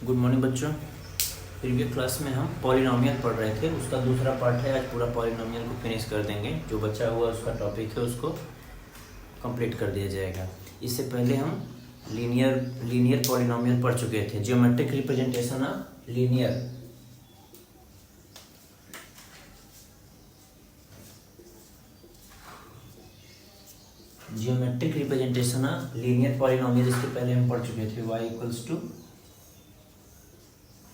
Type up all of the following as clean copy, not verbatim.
Good morning बच्चों। Previous class में हम पॉलिनोमियल पढ़ रहे थे, उसका दूसरा पार्ट है। आज पूरा पॉलिनोमियल को फिनिश कर देंगे। जो बचा हुआ उसका टॉपिक है उसको कंप्लीट कर दिया जाएगा। इससे पहले हम लीनियर पॉलिनोमियल पढ़ चुके थे। Geometric representation of linear polynomial इसके पहले हम पढ़ चुके थे। y equals to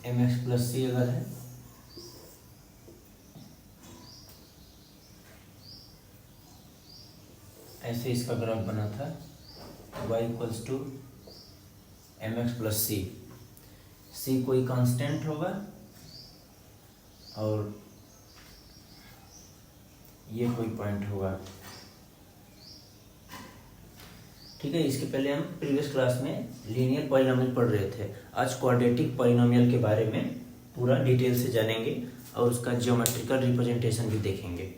mx plus C अगर है ऐसे इसका ग्राफ बना था। y equals to mx plus C, C कोई कांस्टेंट होगा और ये कोई पॉइंट होगा। ठीक है। इसके पहले हम प्रीवियस क्लास में लीनियर पॉलिनोमियल पढ़ रहे थे। आज क्वाड्रेटिक पॉलिनोमियल के बारे में पूरा डिटेल से जानेंगे और उसका ज्योमेट्रिकल रिप्रेजेंटेशन भी देखेंगे।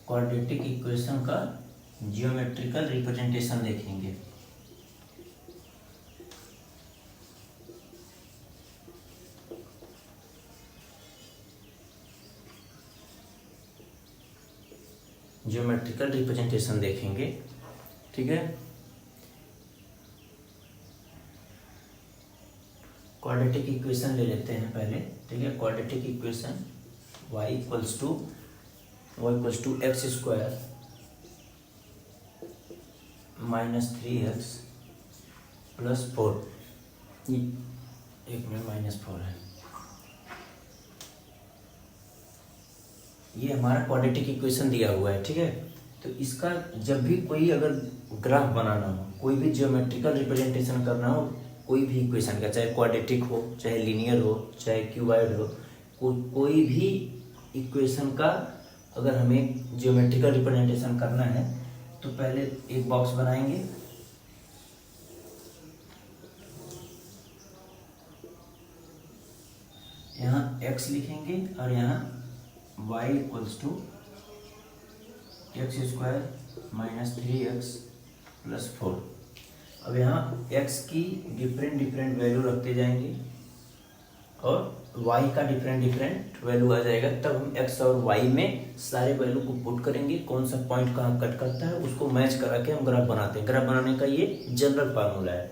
क्वाड्रेटिक इक्वेशन का जियोमेट्रिकल रिप्रेजेंटेशन देखेंगे। ठीक है। क्वाड्रेटिक इक्वेशन ले लेते हैं पहले। ठीक है। Quadratic equation y equals to x square minus 3x plus 4। एक में -4 है। ये हमारा क्वाड्रेटिक इक्वेशन दिया हुआ है। ठीक है। तो इसका जब भी कोई अगर ग्राफ बनाना हो, कोई भी ज्योमेट्रिकल रिप्रेजेंटेशन करना हो कोई भी इक्वेशन का, चाहे क्वाड्रेटिक हो, चाहे लीनियर हो, चाहे क्यूबॉइड हो, कोई भी इक्वेशन का अगर हमें ज्योमेट्रिकल रिप्रेजेंटेशन करना है तो पहले एक बॉक्स बनाएंगे। यहाँ x लिखेंगे और यहाँ y equals to x square minus 3x plus 4। अब यहाँ x की डिफरेंट वैल्यू रखते जाएंगे और y का डिफरेंट वैल्यू आ जाएगा। तब हम x और y में सारे वैल्यू को पुट करेंगे। कौन सा पॉइंट कहाँ कट करता है उसको मैच करा के हम ग्राफ बनाते हैं। ग्राफ बनाने का ये जनरल फार्मूला है।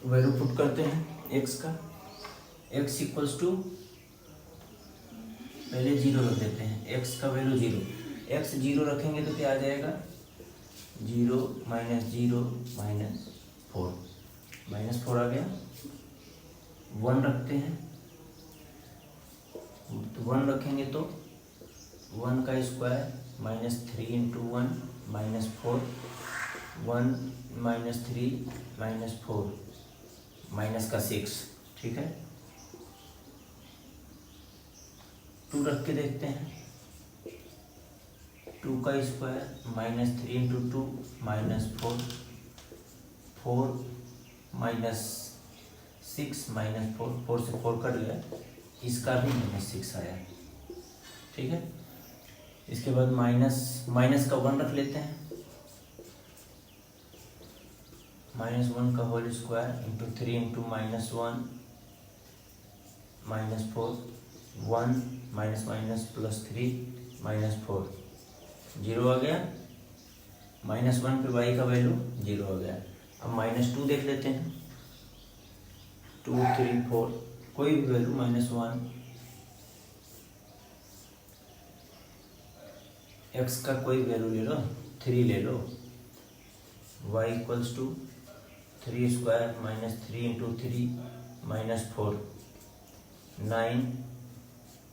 वैल्यू पुट करते हैं x का। x इक्वल्स टू पहले 0 रख देते हैं। x का वैल्यू 0, x 0 रखेंगे तो क्या आ जाएगा 0 माइनस 0 माइनस 4 आ गया। 1 रखते हैं तो 1 रखेंगे तो 1 का square minus 3 into 1 minus 4। 1 minus 3 minus 4 minus का 6। ठीक है। 2 रख के देखते हैं। 2 का square minus 3 into 2 minus 4। 4 minus 6 minus 4 से 4 कट गया, इसका भी -6 आया। ठीक है। इसके बाद माइनस का 1 रख लेते हैं। -1 का whole square into 3 into -1 -4 1 minus plus 3 -4 0 आ गया। -1 पे y का वैल्यू 0 आ गया। अब -2 देख लेते हैं। 2 3 4 कोई भी वैल्यू -1। x का कोई वैल्यू ले लो, 3 ले लो। y equals to 3 square minus 3 into 3 minus 4 9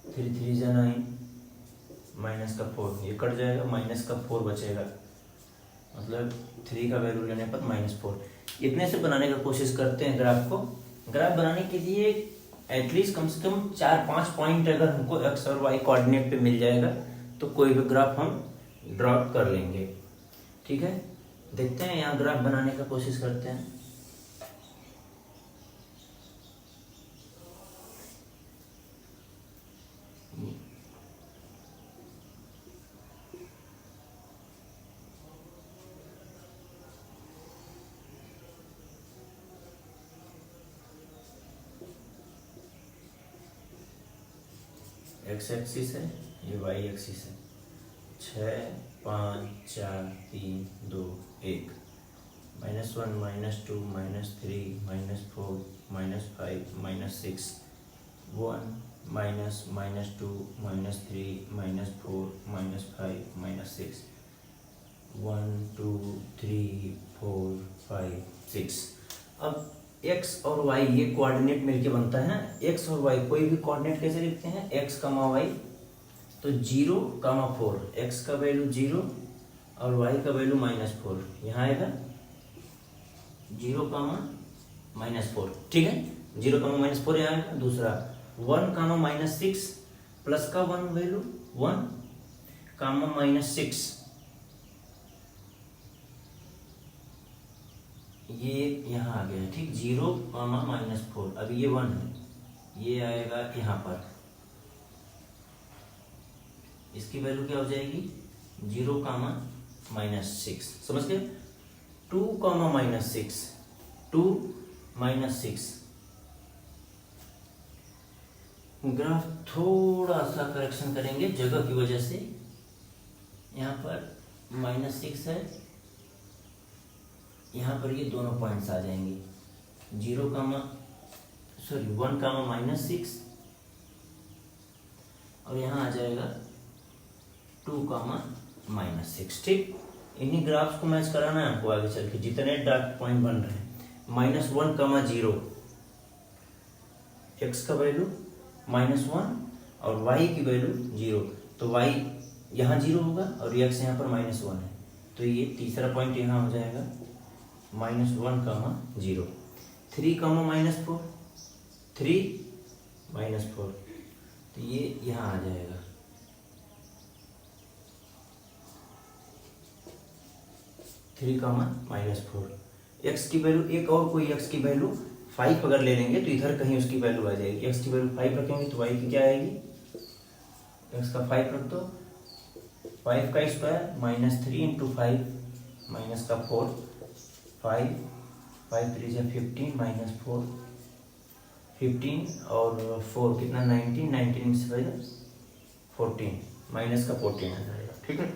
3 3 जा 9 माइनस का 4, ये कट जाएगा, माइनस का 4 बचेगा। मतलब 3 का वैल्यू लेने पर -4। इतने से बनाने का कोशिश करते हैं ग्राफ को। ग्राफ बनाने के लिए एटलीस्ट कम से कम 4-5 पॉइंट अगर हमको एक्स और वाई कोऑर्डिनेट पे मिल जाएगा तो कोई भी ग्राफ हम ड्रॉ कर लेंगे। ठीक है, देखते हैं यहाँ ग्राफ बनाने का कोशिश करते हैं। एक्स एक्सिस है, ये वाई एक्सिस है। 6 5 4 3 2 1 -1 -2 -3 -4 -5 -6 1 -2 -3 -4 -5 -6 1 2 3 4 5 6। अब x और y ये कोऑर्डिनेट मिलके बनता है ना। x और y कोई भी कोऑर्डिनेट कैसे लिखते हैं, x, y, तो 0, 4, x का वैल्यू 0 और y का वैल्यू -4 यहाँ आएगा 0, -4। ठीक है, 0, -4 यहाँ आएगा। दूसरा 1, -6 प्लस का 1 वैल्यू 1, -6 ये यहाँ आ गया। ठीक, 0, -4। अब ये 1 है, ये आएगा यहाँ पर, इसकी वैल्यू क्या हो जाएगी 0, -6। समझ गए। 2, -6 2 -6। ग्राफ थोड़ा सा करेक्शन करेंगे जगह की वजह से। यहाँ पर -6 है, यहाँ पर ये दोनों पॉइंट्स आ जाएंगे 1, -6 और यहाँ आ जाएगा 2, -6। ठीक, इन्हीं ग्राफ्स को मैच कराना है आपको आगे चल के जितने डार्क पॉइंट बन रहे हैं। -1, 0 x का वैल्यू -1 और y की वैल्यू 0, तो y यहाँ 0 होगा और x यहाँ पर -1 है, तो ये तीसरा पॉइंट यहाँ हो जाएगा -1, 0। 3, -4 3 -4, तो ये यहाँ आ जाएगा। -4 x की वैल्यू, एक और कोई x की वैल्यू 5 अगर ले लेंगे तो इधर कहीं उसकी वैल्यू आ जाएगी। x की वैल्यू 5 रखेंगे तो y की क्या आएगी, x का 5 रख दो, 5 का स्क्वायर -3 × 5 माइनस का 4, 5 5 3 जा 15 -4 15 और 4 कितना 19 19 से 14 माइनस का 14 आ जाएगा। ठीक है,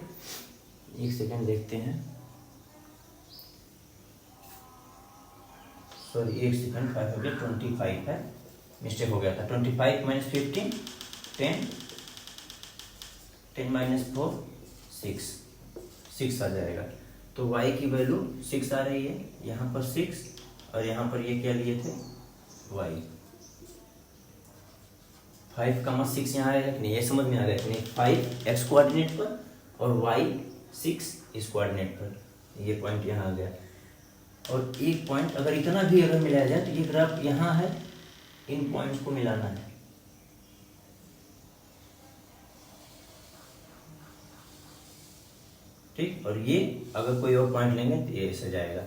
एक सेकेंड देखते हैं, सॉरी एक सेकंड, 5 हो गया 25 है, मिस्टेक हो गया था। 25 - 15 10 10 - 4 6 आ जाएगा। तो y की वैल्यू 6 आ रही है, यहाँ पर 6 और यहाँ पर ये क्या लिए थे y। 5, 6 यहाँ आएगा कि नहीं, ये समझ में आ गया कि नहीं। 5 x कोऑर्डिनेट पर और y 6 इस कोऑर्डिनेट पर, ये पॉइंट यहाँ आ गया। और एक पॉइंट अगर इतना भी अगर मिलाया जाए तो ये ग्राफ यहाँ है, इन पॉइंट्स को मिलाना है। ठीक, और ये अगर कोई और पॉइंट लेंगे तो ये ऐसे जाएगा।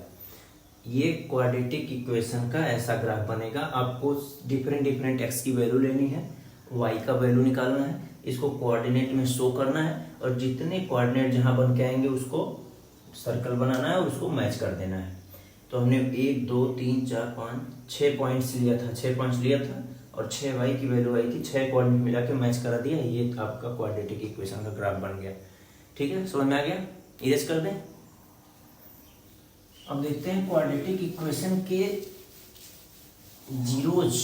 ये क्वाड्रेटिक इक्वेशन का ऐसा ग्राफ बनेगा। आपको डिफरेंट एक्स की वैल्यू लेनी है, वाई का वैल्यू निकालना है, इसको कोऑर्डिनेट में शो करना है और जितने कोऑर्डिनेट जहां बन के आएंगे उसको सर्कल बनाना है और उसको मैच कर देना है। तो हमने 1 2 3 4 5 6 पॉइंट्स लिया था, 6 पॉइंट्स लिया था और 6 वाई की वैल्यू आई थी, 6 कोऑर्डिनेट मिला के मैच करा दिया, ये आपका क्वाड्रेटिक इक्वेशन का ग्राफ बन गया। ठीक है, समझ में आ गया, इरेज कर दें। अब देखते हैं क्वाड्रेटिक इक्वेशन के जीरोज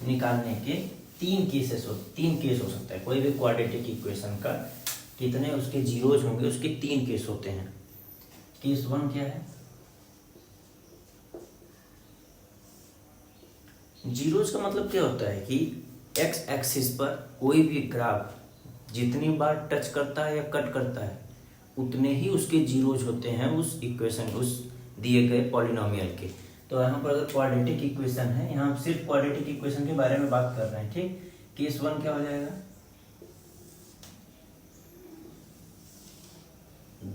निकालने के 3 केस हो सकता है। कोई भी क्वाड्रेटिक इक्वेशन का कितने उसके जीरोज होंगे, उसके 3 केस होते हैं। केस 1 क्या है, जीरोज का मतलब क्या होता है कि एक्स एक्सिस पर कोई भी ग्राफ जितनी बार टच करता है या कट करता है उतने ही उसके जीरोज होते हैं उस इक्वेशन, उस दिए गए पॉलिनोमियल के। तो यहाँ पर अगर क्वाड्रेटिक इक्वेशन है, यहाँ हम सिर्फ क्वाड्रेटिक इक्वेशन के बारे में बात कर रहे हैं, ठीक। केस 1 क्या हो जाएगा,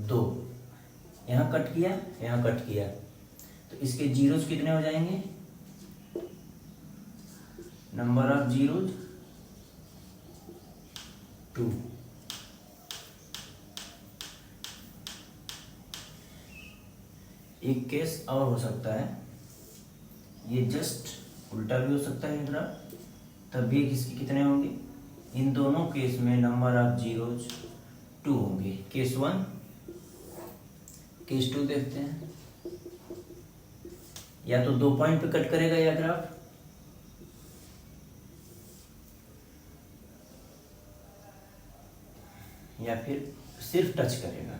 2, यहाँ कट किया, यहाँ कट किया, तो इसके जीरोज कितने हो जाएंगे, नंबर ऑफ जीरोज 2। एक केस और हो सकता है, ये जस्ट उल्टा भी हो सकता है ग्राफ, तब भी इसके कितने होंगे, इन दोनों केस में नंबर ऑफ जीरोज 2 होंगे। केस 1, केस 2 देखते हैं। या तो 2 पॉइंट पे कट करेगा या ग्राफ, या फिर सिर्फ टच करेगा।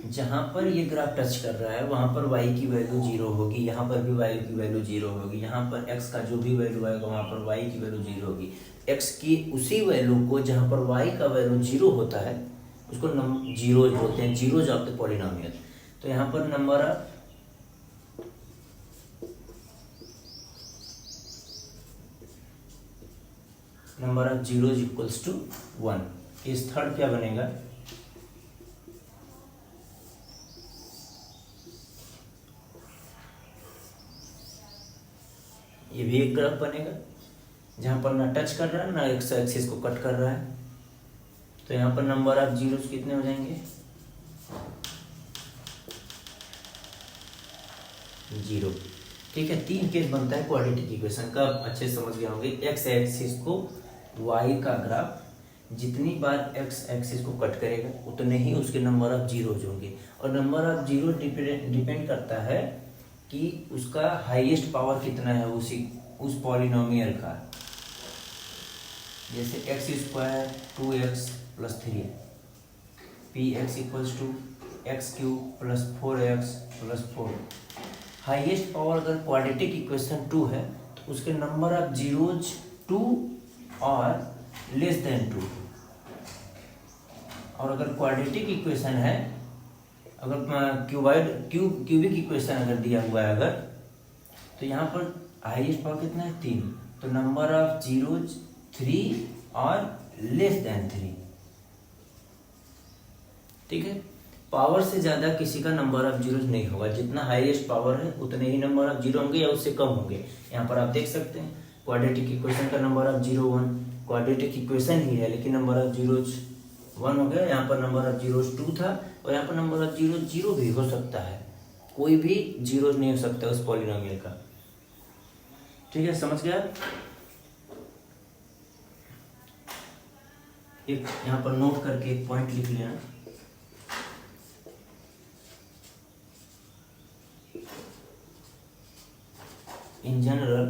जहां पर ये ग्राफ टच कर रहा है वहां पर y की वैल्यू 0 होगी, यहाँ पर भी y की वैल्यू 0 होगी, यहाँ पर x का जो भी वैल्यू आएगा वहां पर y की वैल्यू 0 होगी। x की उसी वैल्यू को जहां पर y का वैल्यू 0 होता है उसको जीरोज बोलते हैं, जीरोज ऑफ द पॉलिनोमियल। तो यहाँ पर number of zeros equals to 1। Case third क्या बनेगा, ये भी एक ग्राफ बनेगा जहां पर ना टच कर रहा है ना एक्स एक्सिस को कट कर रहा है। तो यहाँ पर नंबर ऑफ जीरोज कितने हो जाएंगे, 0। ठीक है, 3 केस बनता है क्वाड्रेटिक इक्वेशन का, अच्छे से समझ गए होंगे। एक्स एक्सिस को वाई का ग्राफ जितनी बार एक्स एक्सिस को कट करेगा उतने ही उसके नंबर ऑफ जीरोज होंगे, और नंबर ऑफ जीरो डिपेंड करता है कि उसका हाईएस्ट पावर कितना है उस पॉलिनोमियल का। जैसे x square 2x + 3 px equals to x³ + 4x + 4। Highest power अगर क्वाड्रेटिक इक्वेशन 2 है तो उसके नंबर ऑफ जीरोज 2 और लेस देन 2। और अगर क्वाड्रेटिक इक्वेशन है, अगर क्यूबिक इक्वेशन अगर दिया हुआ है अगर, तो यहाँ पर हाईएस्ट पावर कितना है, 3। तो नंबर ऑफ जीरोज 3 और लेस देन 3। ठीक है, पावर से ज्यादा किसी का नंबर ऑफ जीरोज नहीं होगा, जितना हाईएस्ट पावर है उतने ही नंबर ऑफ जीरो होंगे या उससे कम होंगे। यहाँ पर आप देख सकते हैं क्वाड्रेटिक इक्वेशन का number of zero 1, quadratic equation ही है लेकिन नंबर ऑफ जीरोज 1 हो गया। यहाँ पर नंबर ऑफ जीरोज 2 था और यहाँ पर नंबर ऑफ जीरो 0 भी हो सकता है, कोई भी जीरोज नहीं हो सकता उस पॉलिनोमियल का। ठीक है, समझ गया। एक यहाँ पर नोट करके एक पॉइंट लिख लेना, in general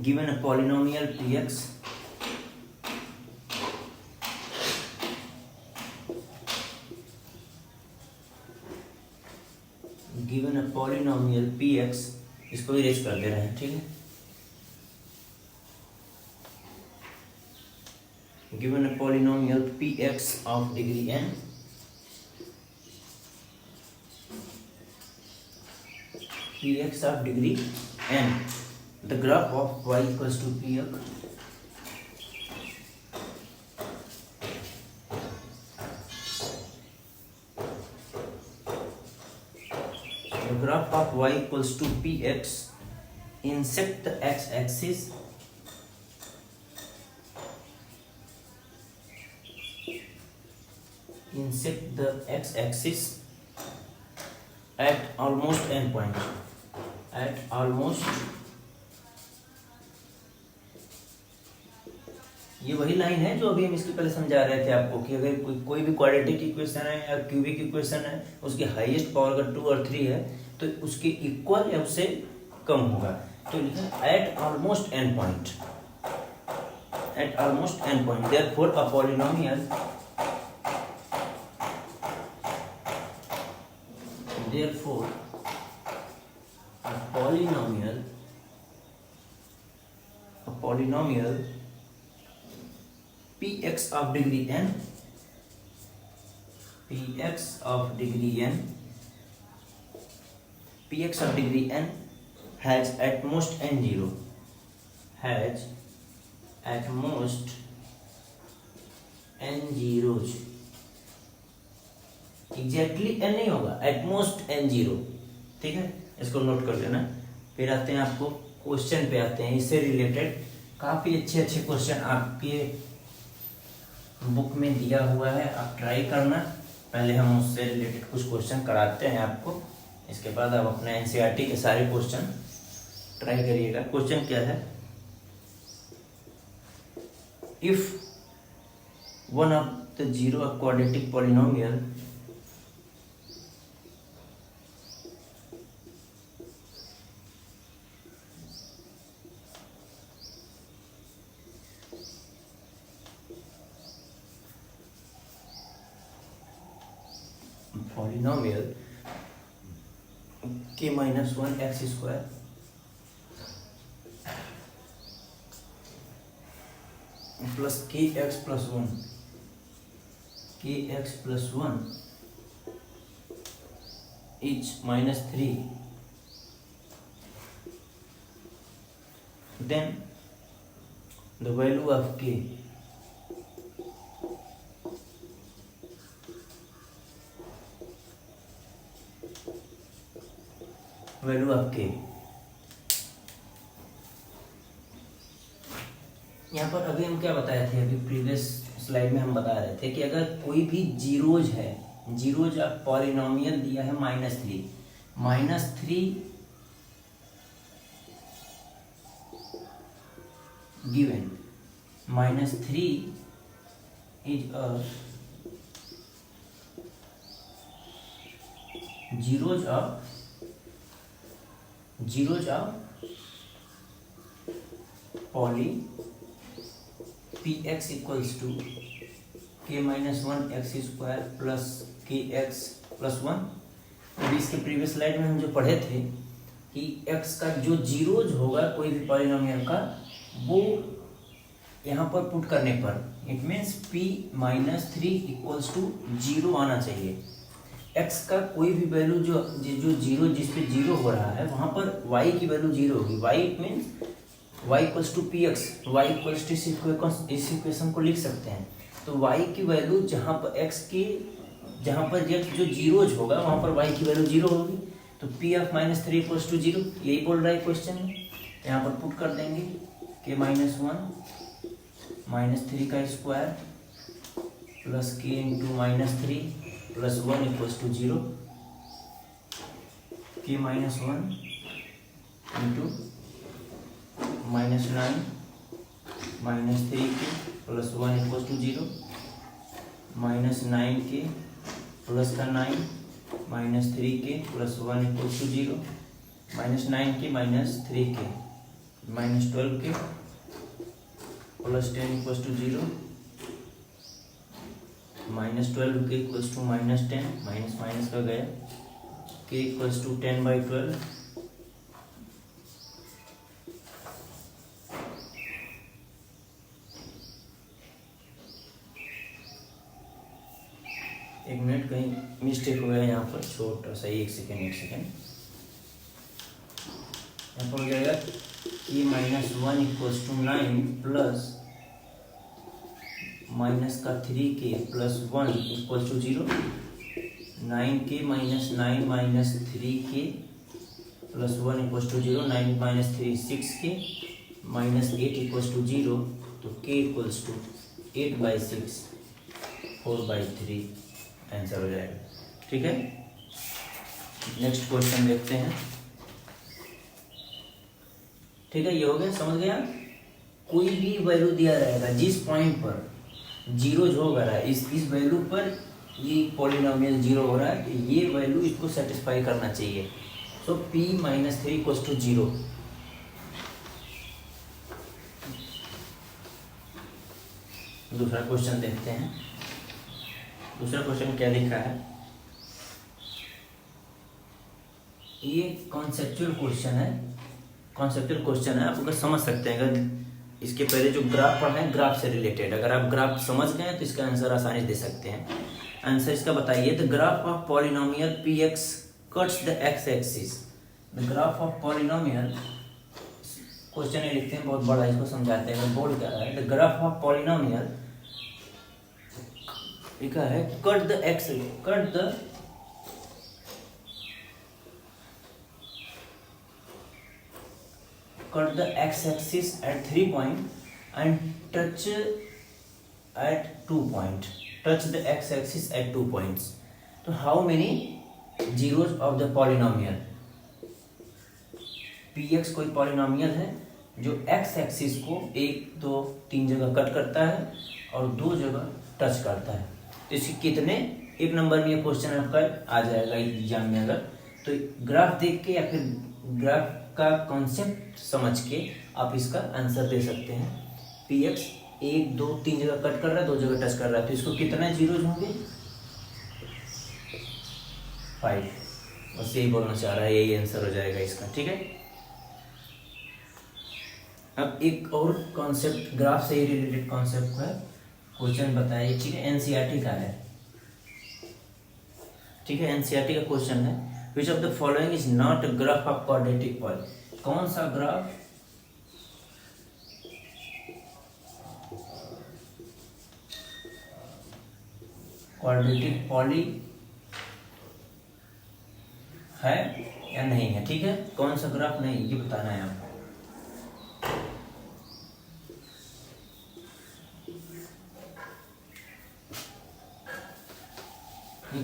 given a polynomial px इसको इरेज कर दे रहे हैं। ठीक है, given a polynomial px of degree n px of degree n, the graph of y equals to px the graph of y equals to px intersect the x-axis at almost n point, at almost, ये वही line है जो अभी हम इसके पहले समझा रहे थे आपको कि अगर कोई भी क्वाड्रेटिक इक्वेशन है या क्यूबिक इक्वेशन है, उसकी हाईएस्ट पावर अगर 2 और 3 है तो उसके इक्वल या उससे कम होगा। तो लिखा eight almost an point, eight almost an point, therefore a polynomial, therefore a polynomial px of degree n px of degree n has at most n zeros। Exactly n नहीं होगा, एटमोस्ट n जीरो। ठीक है, इसको note कर लेना। फिर आते हैं आपको क्वेश्चन पे आते हैं, इससे रिलेटेड काफी अच्छे अच्छे क्वेश्चन आपके बुक में दिया हुआ है, आप ट्राई करना। पहले हम उससे रिलेटेड कुछ क्वेश्चन कराते हैं आपको, इसके बाद आप अपने एनसीईआरटी के सारे क्वेश्चन ट्राई करिएगा। क्वेश्चन क्या है, if one of the zero quadratic polynomial k minus 1 x square plus kx plus 1 is minus 3, then the value of k यहाँ पर अभी हम क्या बताए थे, अभी प्रीवियस स्लाइड में हम बता रहे थे कि अगर कोई भी जीरोज है, जीरोज ऑफ पॉलिनोमियल दिया है -3 given, -3 is a zeros of poly px equals to k minus 1 x square plus kx plus 1। अभी इसके प्रीवियस स्लाइड में हम जो पढ़े थे कि x का जो जीरोज होगा कोई भी पॉलिनोमियल का, वो यहाँ पर पुट करने पर it means p minus 3 equals to 0 आना चाहिए। x का कोई भी वैल्यू जो जीरो जिस पे जीरो हो रहा है वहाँ पर y की वैल्यू 0 होगी। y it means y equals to px, y equals to इस इक्वेशन को लिख सकते हैं। तो y की वैल्यू जहाँ पर x की जहाँ पर जो जीरोज होगा वहाँ पर y की वैल्यू 0 होगी, तो p ऑफ -3 इक्वल्स टू 0, यही बोल रहा है क्वेश्चन में। यहाँ पर पुट कर देंगे k माइनस 1 -3 का square plus k into -3 plus 1 equals to 0, k minus 1 into -9 -3 के प्लस 1 इक्वल टू 0, -9 के प्लस का 9 -3 के प्लस 1 इक्वल टू 0, -9 के -3 के -12 के प्लस 10 इक्वल टू 0, -12 के इक्वल टू -10, माइनस का गया, के इक्वल टू 10/12, एक मिनट कहीं मिस्टेक हो गया यहाँ पर, छोटा सा एक सेकेंड यहाँ पर हो जाएगा कि -1 इक्वल्स टू 9 प्लस माइनस का 3k plus 1 equals to 0, 9k -9 -3k plus 1 equals to 0, 9 - 3 6k -8 equals to 0, तो k इक्वल्स टू 8/6 4/3 आंसर हो जाएगा। ठीक है, नेक्स्ट क्वेश्चन देखते हैं। ठीक है, ये हो गया, समझ गया। कोई भी वैल्यू दिया रहेगा जिस पॉइंट पर जीरो जो हो रहा है, इस वैल्यू पर ये पॉलिनोमियल 0 हो रहा है, तो ये वैल्यू इसको सेटिस्फाई करना चाहिए। सो p - 3 इक्वल्स टू 0। दूसरा क्वेश्चन देखते हैं। दूसरा क्वेश्चन क्या लिखा है, ये कॉन्सेप्चुअल क्वेश्चन है। आप अगर समझ सकते हैं, अगर इसके पहले जो ग्राफ पढ़ा है ग्राफ से रिलेटेड, अगर आप ग्राफ समझ गए तो इसका आंसर आसानी से दे सकते हैं। आंसर इसका बताइए। The graph of polynomial P x cuts the x axis. The graph of polynomial, question ये लिखते हैं बहुत बड़ा, इसको समझाते हैं। बोर्ड क्या है? द ग्राफ ऑफ पॉलिनोमियल लिखा है cut the x, cut the x-axis at 3 point and touch at 2 point. Touch the x-axis at 2 points. So how many zeros of the polynomial? px कोई पॉलिनोमियल है जो x axis को 1, 2, 3 जगह cut करता है और 2 जगह टच करता है। तो इसके कितने, एक नंबर में ये क्वेश्चन आपका आ जाएगा एग्जाम में। अगर तो ग्राफ देख के या फिर ग्राफ का कॉन्सेप्ट समझ के आप इसका आंसर दे सकते हैं। पी एक्स 1, 2, 3 जगह कट कर रहा है, 2 जगह टच कर रहा है, तो इसको कितने जीरोज होंगे? 5। बस यही बोलना चाह रहा है, यही आंसर हो जाएगा इसका। ठीक है, अब एक और कॉन्सेप्ट, ग्राफ से ही रिलेटेड कॉन्सेप्ट है, क्वेश्चन बताइए। ठीक है, एनसीईआरटी का है। ठीक है, एनसीईआरटी का क्वेश्चन है। Which of the following is not a graph of quadratic poly? कौन सा ग्राफ क्वाड्रेटिक पॉली है या नहीं है? ठीक है, कौन सा ग्राफ नहीं, ये बताना है आपको।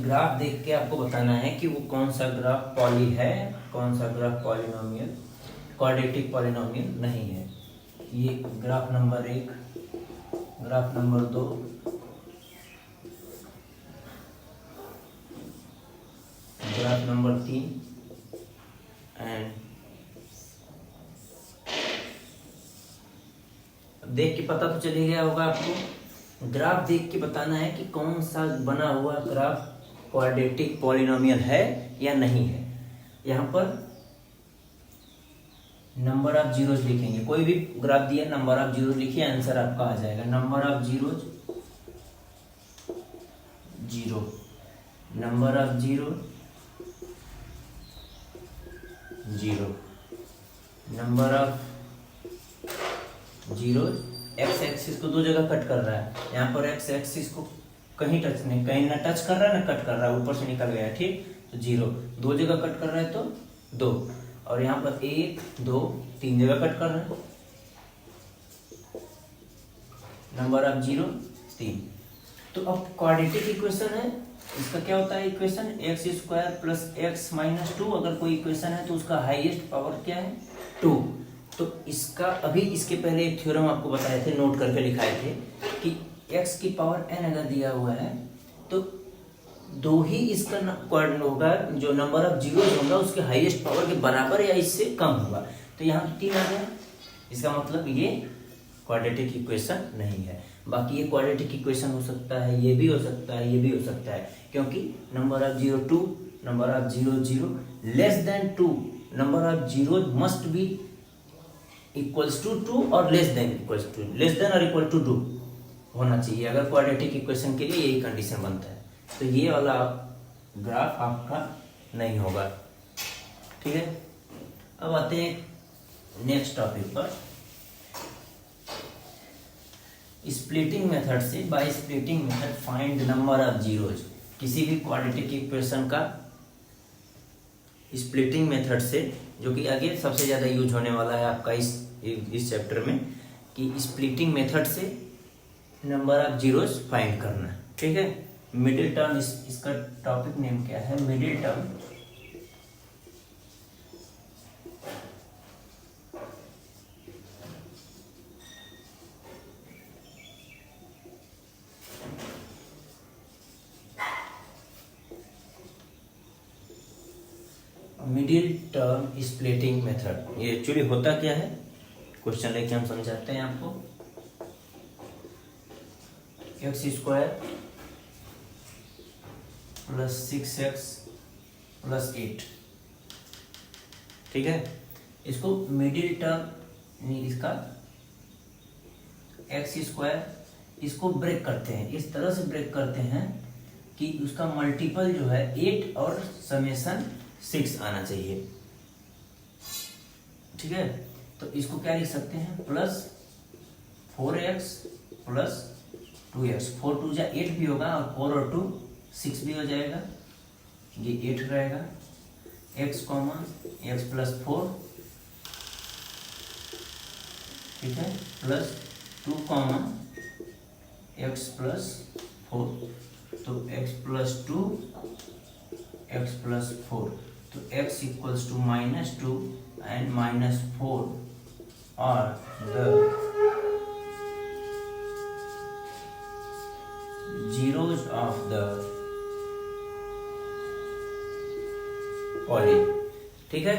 ग्राफ देख के आपको बताना है कि वो कौन सा ग्राफ पॉली है, कौन सा ग्राफ पॉलिनोमियल क्वाड्रेटिक पॉलिनोमियल नहीं है। ये graph number 1, graph number 2, graph number 3 and देख के पता तो चल ही गया होगा आपको। ग्राफ देख के बताना है कि कौन सा बना हुआ ग्राफ क्वाड्रेटिक पॉलिनोमियल है या नहीं है। यहाँ पर नंबर ऑफ जीरोज लिखेंगे, कोई भी ग्राफ दिया नंबर ऑफ जीरोज लिखिए, आंसर आपका आ जाएगा। Number of zeros 0, number of zero 0, number of zeros. X axis को 2 जगह कट कर रहा है, यहाँ पर एक्स एक्सिस को कहीं टच नहीं, कहीं ना टच कर रहा है ना कट कर रहा है, ऊपर से निकल गया। ठीक, तो 0, 2 जगह कट कर रहा है तो 2, और यहाँ पर 1, 2, 3 जगह कट कर रहा है, नंबर ऑफ जीरो 3। तो अब क्वाड्रेटिक इक्वेशन है, इसका क्या होता है equation? x² plus x minus 2। अगर कोई इक्वेशन है तो उसका हाईएस्ट पावर क्या है? 2। तो इसका अभी इसके पहले एक थ्योरम आपको बताए थे, नोट करके लिखाए थे कि x की पावर n अगर दिया हुआ है तो 2 ही इसका होगा, जो नंबर ऑफ जीरोज होगा उसके हाईएस्ट पावर के बराबर या इससे कम होगा। तो यहाँ 3 आ गया, इसका मतलब ये क्वाड्रेटिक इक्वेशन नहीं है। बाकी ये क्वाड्रेटिक इक्वेशन हो सकता है, ये भी हो सकता है, ये भी हो सकता है, क्योंकि number of 0 2, number of 0 0, less than 2, number of zero must be equals to 2 और less than equals to, less than और इक्वल टू 2 होना चाहिए। अगर क्वाड्रेटिक इक्वेशन के लिए यही कंडीशन बनता है, तो ये वाला ग्राफ आपका नहीं होगा। ठीक है, अब आते हैं नेक्स्ट टॉपिक पर। स्प्लिटिंग मेथड से, by splitting method find the number of zeros. किसी भी क्वाड्रेटिक इक्वेशन का स्प्लिटिंग मेथड से, जो कि आगे सबसे ज़्यादा यूज होने वाला है आपका इस चैप्टर में, कि स्प्लिटिंग मेथड से नंबर ऑफ जीरोज फाइंड करना। ठीक है, मिडिल टर्म, इसका टॉपिक नेम क्या है? Middle term. Middle term splitting method, ये एक्चुअली होता क्या है, क्वेश्चन लेके हम समझाते हैं आपको। x² प्लस 6x प्लस 8, ठीक है, इसको मिडिल टर्म, इसका x², इसको ब्रेक करते हैं, इस तरह से ब्रेक करते हैं कि उसका मल्टीपल जो है 8 और समेशन 6 आना चाहिए। ठीक है, तो इसको क्या लिख सकते हैं, प्लस 4x प्लस 2x, 4 2 जा 8 भी होगा और 4 और 2 6 भी हो जाएगा, ये 8 रहेगा, x कॉमन x प्लस 4, ठीक है, प्लस 2 कॉमन x प्लस 4, तो x प्लस 2 x प्लस 4, तो x equals to -2 and -4 are the zeros of the poly। ठीक है,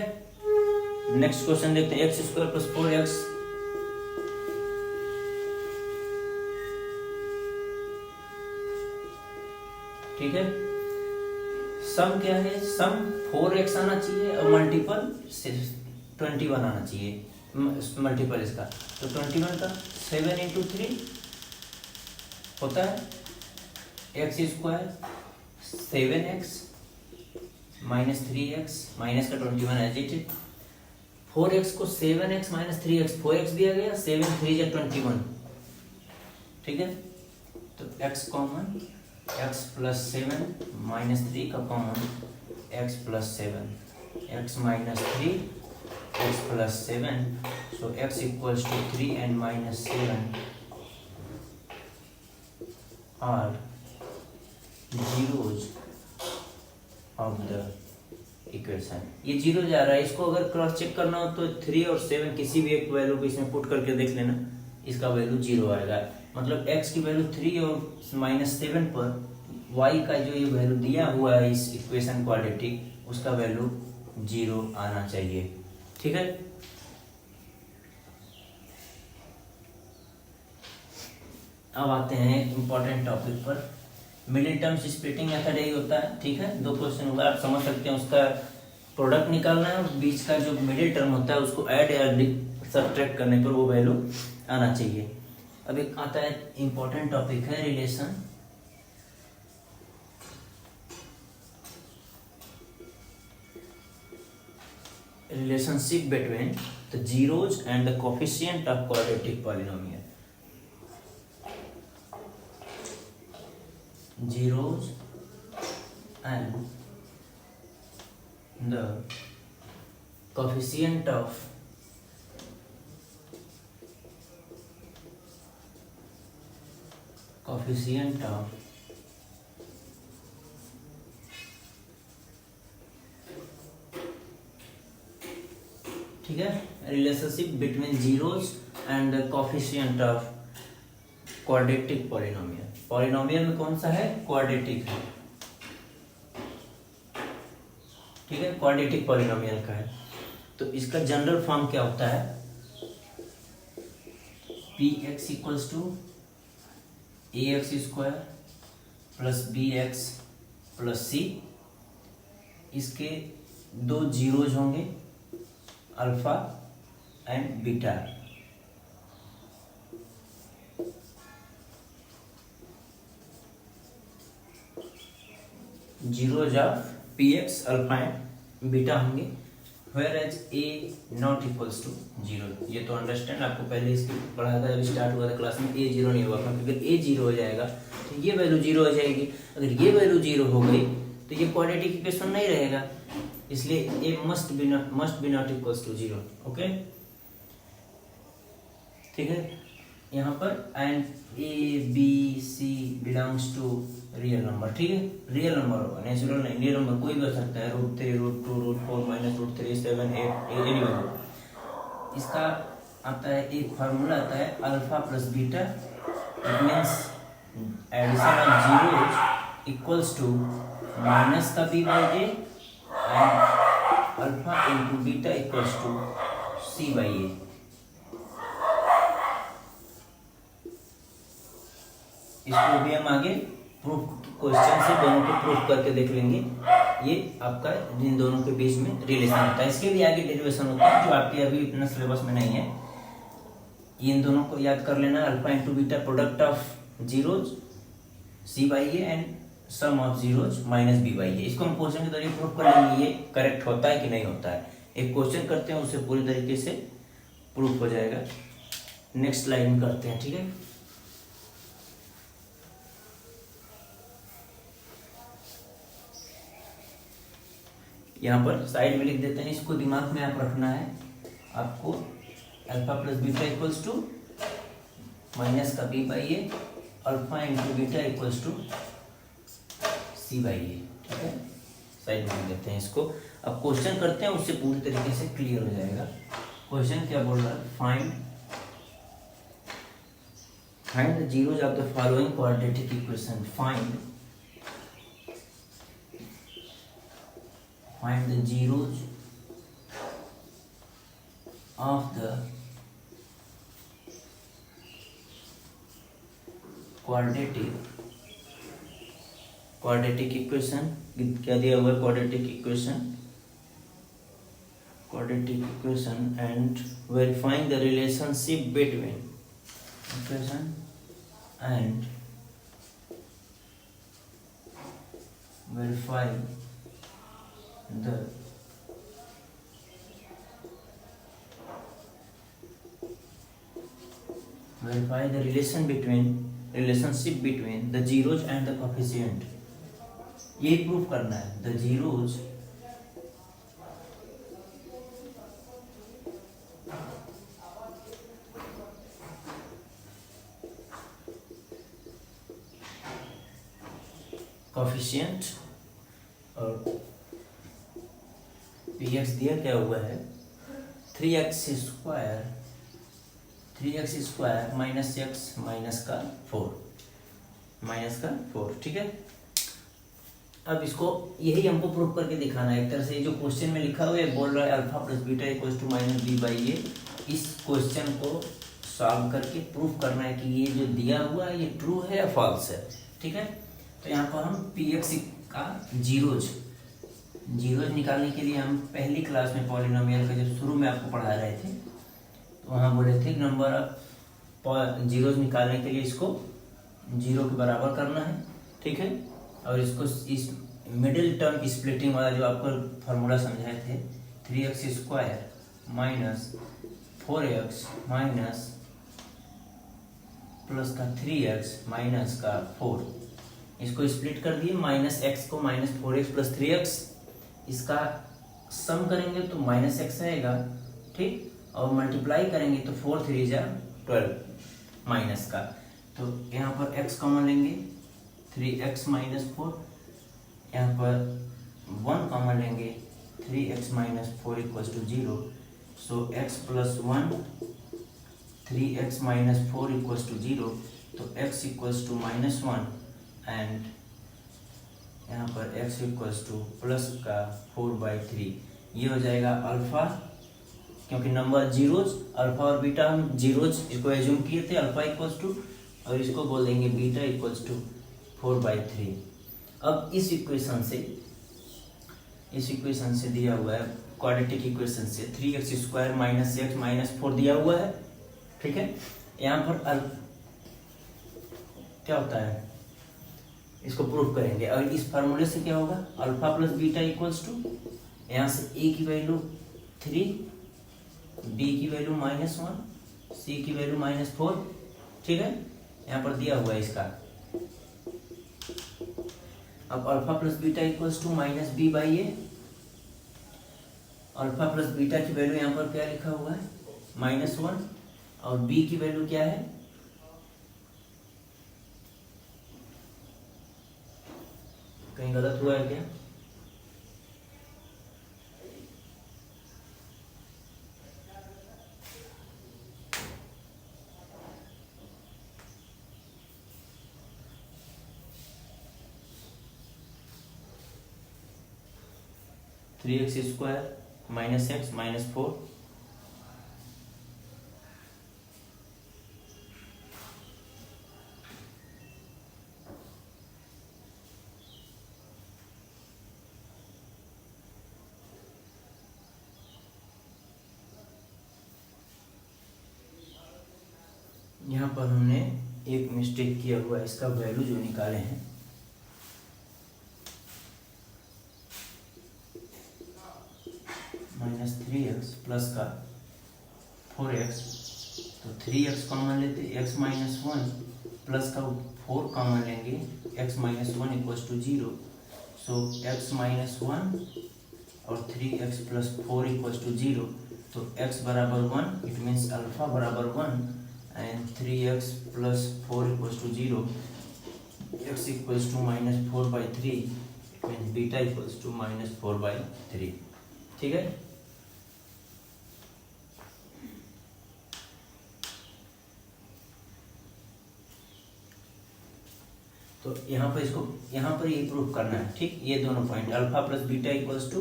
नेक्स्ट क्वेश्चन देखते हैं, x² प्लस 4x, ठीक है, सम क्या है, सम 4x आना चाहिए और मल्टीपल 21 आना चाहिए, मल्टीपल इसका, तो 21 का 7 इंटू 3 होता है x² 7x minus 3x minus का 21 एज इट इज, 4x को 7x माइनस 3x, 4x दिया गया, 7 3 जा 21, ठीक है, तो x common x plus 7 minus 3 का common x plus 7, x minus 3 x plus 7, so x equals to 3 and minus 7 are zeros of the equation। ये zero जा रहा है, इसको अगर क्रॉस चेक करना हो तो 3 और 7 किसी भी एक वैल्यू को इसमें पुट करके देख लेना, इसका वैल्यू जीरो आएगा, मतलब x की वैल्यू 3 और -7 पर y का जो ये वैल्यू दिया हुआ है इस इक्वेशन क्वाड्रेटिक, उसका वैल्यू जीरो आना चाहिए। ठीक है, अब आते हैं इंपॉर्टेंट टॉपिक पर, मिडिल टर्म्स स्प्लिटिंग मेथड यही होता है। ठीक है, 2 क्वेश्चन होगा, आप समझ सकते हैं, उसका प्रोडक्ट निकालना है और बीच का जो मिडिल टर्म होता है उसको ऐड या सब्ट्रैक्ट करने पर वो वैल्यू आना चाहिए। अब एक आता है इंपॉर्टेंट टॉपिक है relationship between the zeros and the coefficient of quadratic polynomial। Zeros and the coefficient of ठीक है, relationship between zeros and coefficient of quadratic polynomial. Polynomial में कौन सा है, क्वाड्रेटिक है, ठीक है, क्वाड्रेटिक पॉलिनोमियल का है। तो इसका जनरल फॉर्म क्या होता है, px equals to ax² plus bx plus c, इसके 2 जीरोज होंगे, alpha and beta. Zeros of P X alpha and beta होंगे, whereas A not equals to zero. ये तो अंडरस्टैंड, आपको पहले इसकी पढ़ाया था, जब स्टार्ट हुआ था क्लास में, ए जीरो नहीं होगा, क्योंकि अगर ए जीरो हो जाएगा तो ये वैल्यू जीरो हो जाएगी, अगर ये वैल्यू जीरो हो गई तो ये क्वाड्रेटिक इक्वेशन नहीं रहेगा, इसलिए A must be not equals to zero. Okay, ठीक है, यहाँ पर and A B C belongs to real number. ठीक है, रियल नंबर होगा, नेचुरल नहीं, रियल नंबर कोई भी हो सकता है, √3 √2 √4 -√3 7 8 एनी वैल्यू। इसका आता है एक फार्मूला आता है alpha plus beta, it means addition of zeros equals to minus का b by A and alpha into beta equals to c by A. इसको भी हम आगे प्रूफ क्वेश्चन से दोनों को प्रूफ करके देख लेंगे, ये आपका इन दोनों के बीच में रिलेशन होता है, इसके भी आगे डेरिवेशन होता है जो आपके अभी इतना सिलेबस में नहीं है। इन दोनों को याद कर लेना, alpha into beta product of zeros c by A and sum of zeros minus B by A. इसको हम क्वेश्चन के तरीके प्रूव कर लेंगे ये करेक्ट होता है कि नहीं होता है। एक क्वेश्चन करते हैं उससे पूरी तरीके से प्रूफ हो जाएगा। नेक्स्ट लाइन करते हैं, ठीक है। यहाँ पर साइड में लिख देते हैं, इसको दिमाग में आप रखना है आपको। Alpha plus beta equals to minus का B by A, alpha into beta equals to C by A, ठीक है। साइड में लिख देते हैं इसको। अब क्वेश्चन करते हैं उससे पूरी तरीके से क्लियर हो जाएगा। क्वेश्चन क्या बोल रहा है, find the zeros of the following quadratic equation. Find the zeros of the quadratic equation। क्या दिया हुआ है, quadratic equation and verifying the relationship between equation and verify the relationship between the zeros and the coefficient। ये proof करना है, the zeros coefficient और px दिया क्या हुआ है 3x square minus x minus का 4, ठीक है। अब इसको यही हमको प्रूव करके दिखाना है। एक तरह से जो क्वेश्चन में लिखा हुआ है बोल रहा है alpha plus beta equals to minus B by A. इस क्वेश्चन को सॉल्व करके प्रूफ करना है कि ये जो दिया हुआ है ये ट्रू है या फॉल्स है, ठीक है। तो यहाँ पर हम px का जीरोज निकालने के लिए हम पहली क्लास में पॉलिनोमियल का जब शुरू में आपको पढ़ा रहे थे तो वहाँ बोले थे नंबर ऑफ जीरोज निकालने के लिए इसको जीरो के बराबर करना है, ठीक है। और इसको इस मिडिल टर्म स्प्लिटिंग वाला जो आपको फार्मूला समझाए थे 3x square minus 4x minus plus का 3x माइनस का 4, इसको स्प्लिट कर दिए। माइनस एक्स को माइनस 4x प्लस 3x, इसका सम करेंगे तो माइनस एक्स आएगा, ठीक। और मल्टीप्लाई करेंगे तो 4 3 जा 12 माइनस का। तो यहाँ पर x कॉमन लेंगे 3x माइनस 4, यहाँ पर 1 कॉमन लेंगे 3x minus 4 equals to 0। So x plus 1 3x minus 4 equals to 0। तो x equals to minus 1 and यहाँ पर x इक्वल्स टू प्लस का 4/3। ये हो जाएगा अल्फा, क्योंकि नंबर जीरोज अल्फा और बीटा हम जीरोज इसको एज्यूम किए थे अल्फा इक्वल्स टू, और इसको बोल देंगे बीटा इक्वल्स टू 4/3। अब इस इक्वेशन से दिया हुआ है क्वाड्रेटिक इक्वेशन से 3x square minus x minus 4 दिया हुआ है, ठीक है। यहाँ पर क्या होता है इसको प्रूफ करेंगे। और इस फार्मूले से क्या होगा alpha plus beta equals to, यहाँ से a की वैल्यू 3, b की वैल्यू -1, c की वैल्यू -4, ठीक है। यहाँ पर दिया हुआ है इसका। अब alpha plus beta equals to minus B by A. Alpha plus beta की वैल्यू यहाँ पर क्या लिखा हुआ है -1, और b की वैल्यू क्या है कहीं गलत हुआ है क्या? 3x square minus x minus 4, यहाँ पर हमने एक मिस्टेक किया हुआ है। इसका वैल्यू जो निकाले हैं माइनस 3x प्लस का 4x, तो 3x कॉमन लेते, x माइनस 1 प्लस का 4 कॉमन लेंगे, x minus 1 equals to 0, so x minus 1 और 3x प्लस 4 इक्वल्स टू 0, तो x बराबर 1, इट मीन्स अल्फा बराबर 1 and 3x plus 4 equals to 0, x equals to minus 4/3, it means beta equals to minus 4/3। ठीक है, तो यहाँ पर इसको यहाँ पर ये प्रूव करना है। ठीक, ये दोनों point alpha plus beta equals to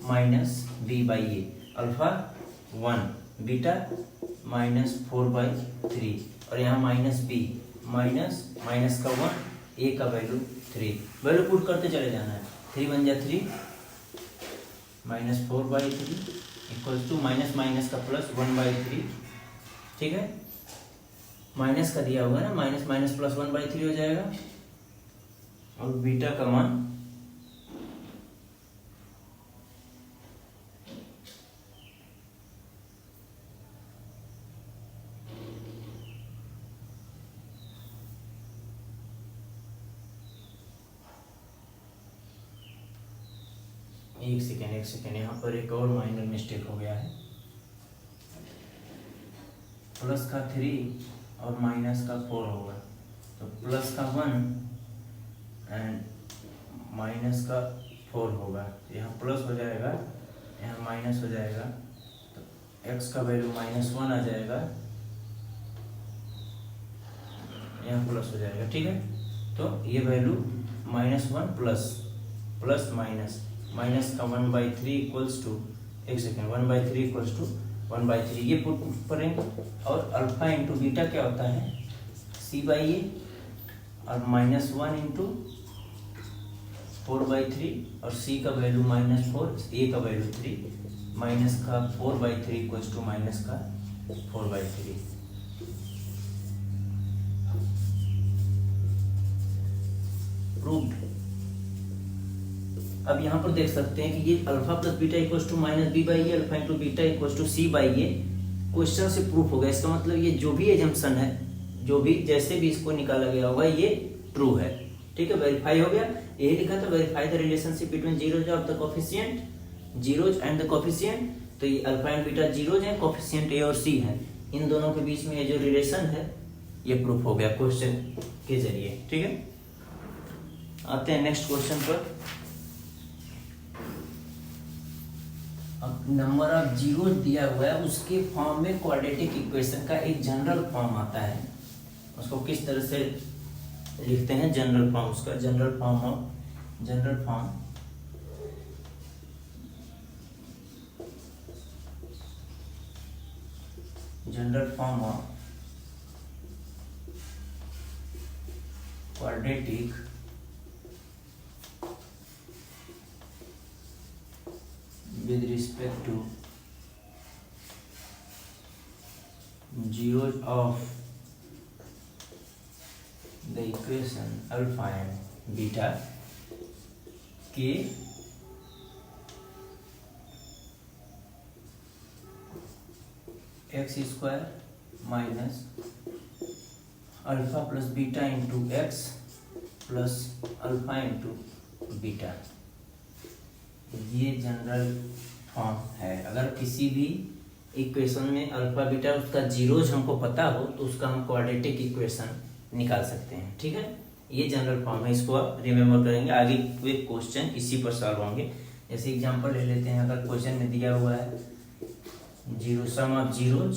minus B by A, alpha 1 beta minus 4/3, और यहाँ माइनस बी माइनस माइनस का 1 ए का वैल्यू 3, वैल्यू पुट करते चले जाना है। 3 × 3 minus 4/3 equals to minus minus का प्लस 1/3। ठीक है, माइनस का दिया होगा ना, माइनस माइनस प्लस 1/3 हो जाएगा, और बीटा का मान एक सेकेंड यहाँ पर एक और माइनर मिस्टेक हो गया है। प्लस का 3 और माइनस का 4 होगा, तो प्लस का 1 एंड माइनस का 4 होगा, तो यहाँ प्लस हो जाएगा, यहाँ माइनस हो जाएगा, तो x का वैल्यू -1 आ जाएगा, यहाँ प्लस हो जाएगा। ठीक है, तो ये value -1 plus plus minus minus का 1/3 इक्वल्स टू, एक सेकेंड, 1/3 इक्वल्स टू 1/3, ये पुट करेंगे, और अल्फा इंटू बीटा क्या होता है, c/a, और -1 इंटू 4/3, और c का वैल्यू -4, a का वैल्यू 3, माइनस का 4/3 इक्वल्स टू माइनस का 4/3। प्रूव्ड। अब यहाँ पर देख सकते हैं कि ये alpha plus beta equals to minus B by A, alpha into beta equals to C by A, question से प्रूफ हो गया। इसका मतलब ये जो भी एजम्पशन है, जो भी जैसे भी इसको निकाला गया होगा, ये ट्रू है। ठीक है, वेरीफाई हो गया। यही लिखा था, verify the relationship between zeros of the coefficient, zeros and the coefficient. तो ये अल्फा एंड बीटा जीरोज है, कोफिशिएंट ए और सी है, इन दोनों के बीच में ये जो रिलेशन है ये प्रूफ हो गया क्वेश्चन के जरिए। ठीक है, आते हैं नेक्स्ट क्वेश्चन पर। अब नंबर ऑफ जीरो दिया हुआ है, उसके फॉर्म में क्वाड्रेटिक इक्वेशन का एक जनरल फॉर्म आता है, उसको किस तरह से लिखते हैं, जनरल फॉर्म, उसका general form of quadratic with respect to zeros of the equation alpha and beta k x square minus alpha plus beta into x plus alpha into beta, ये जनरल फॉर्म है। अगर किसी भी equation में alpha beta उसका zeros हमको पता हो तो उसका हम क्वाड्रेटिक इक्वेशन निकाल सकते हैं। ठीक है, ये जनरल फॉर्म है, इसको आप रिमेम्बर करेंगे, आगे कोई क्वेश्चन इसी पर सॉल्व होंगे। जैसे एग्जांपल ले लेते हैं, अगर क्वेश्चन में दिया हुआ है zero sum of zeros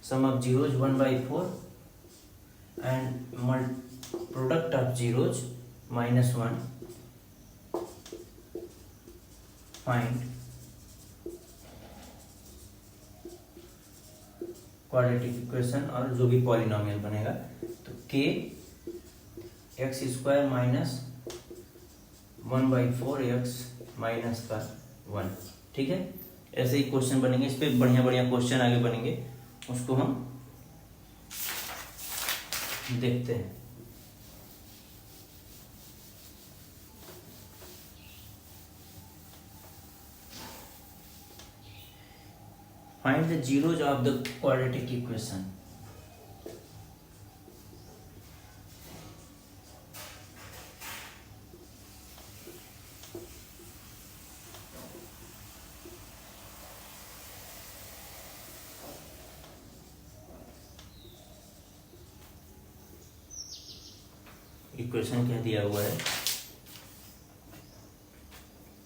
1/4 and product of zeros -1, find quadratic equation और जो भी पॉलिनोमियल बनेगा, तो k x square minus 1/4 x minus का 1। ठीक है, ऐसे ही क्वेश्चन बनेंगे, इस पे बढ़िया बढ़िया क्वेश्चन आगे बनेंगे, उसको हम देखते हैं। Find the zeros of the quadratic equation. Equation क्या दिया हुआ है,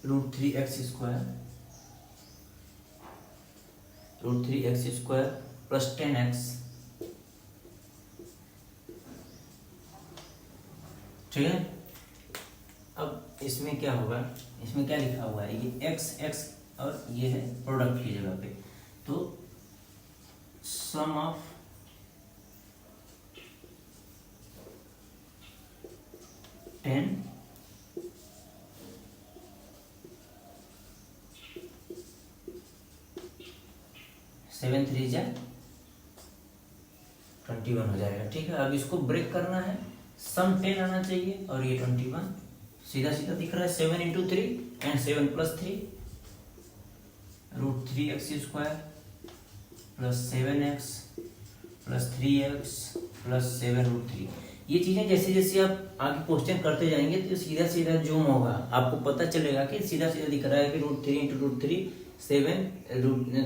√3x² √3x² प्लस 10x, ठीक है। अब इसमें क्या होगा, इसमें क्या लिखा हुआ है, ये x और ये है प्रोडक्ट की जगह पे, तो sum of ten seven three जा 21 हो जाएगा, ठीक है। अब इसको ब्रेक करना है, सम 10 आना चाहिए और ये 21 सीधा सीधा दिख रहा है। 7 × 3 and 7 + 3 √3x² plus 7x plus 3x plus 7 √3। ये चीजें जैसे जैसे आप आगे क्वेश्चन करते जाएंगे तो सीधा सीधा जूम होगा, आपको पता चलेगा कि सीधा सीधा दिख रहा है कि √3 × √3 7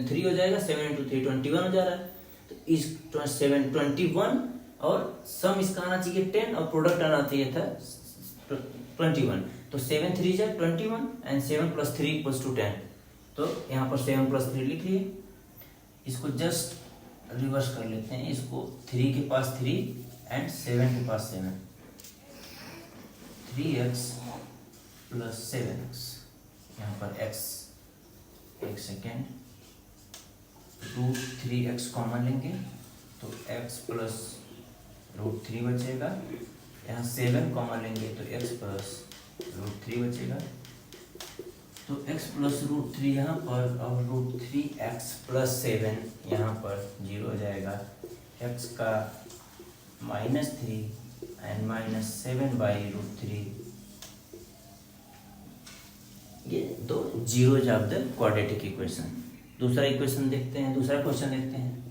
3 हो जाएगा, 7 × 3 21 हो जा रहा है। तो इस 7 21 और सम इसका आना चाहिए 10 और प्रोडक्ट आना चाहिए था 21। तो 7 3 जा 21 एंड 7 + 3 = 10। तो यहाँ पर 7 + 3 लिख लिए, इसको जस्ट रिवर्स कर लेते हैं, इसको 3 के पास 3 एंड 7 के पास 7, 3x प्लस 7x, यहाँ पर x एक सेकेंड, 3x कॉमन लेंगे तो x प्लस √3 बचेगा, यहाँ 7 कॉमन लेंगे तो x प्लस √3 बचेगा, तो x प्लस √3 यहाँ पर और √3x प्लस 7 यहाँ पर 0 हो जाएगा। x का -3 एंड -7/√3, ये दो zeros of the quadratic equation. दूसरा इक्वेशन देखते हैं, दूसरा क्वेश्चन देखते हैं।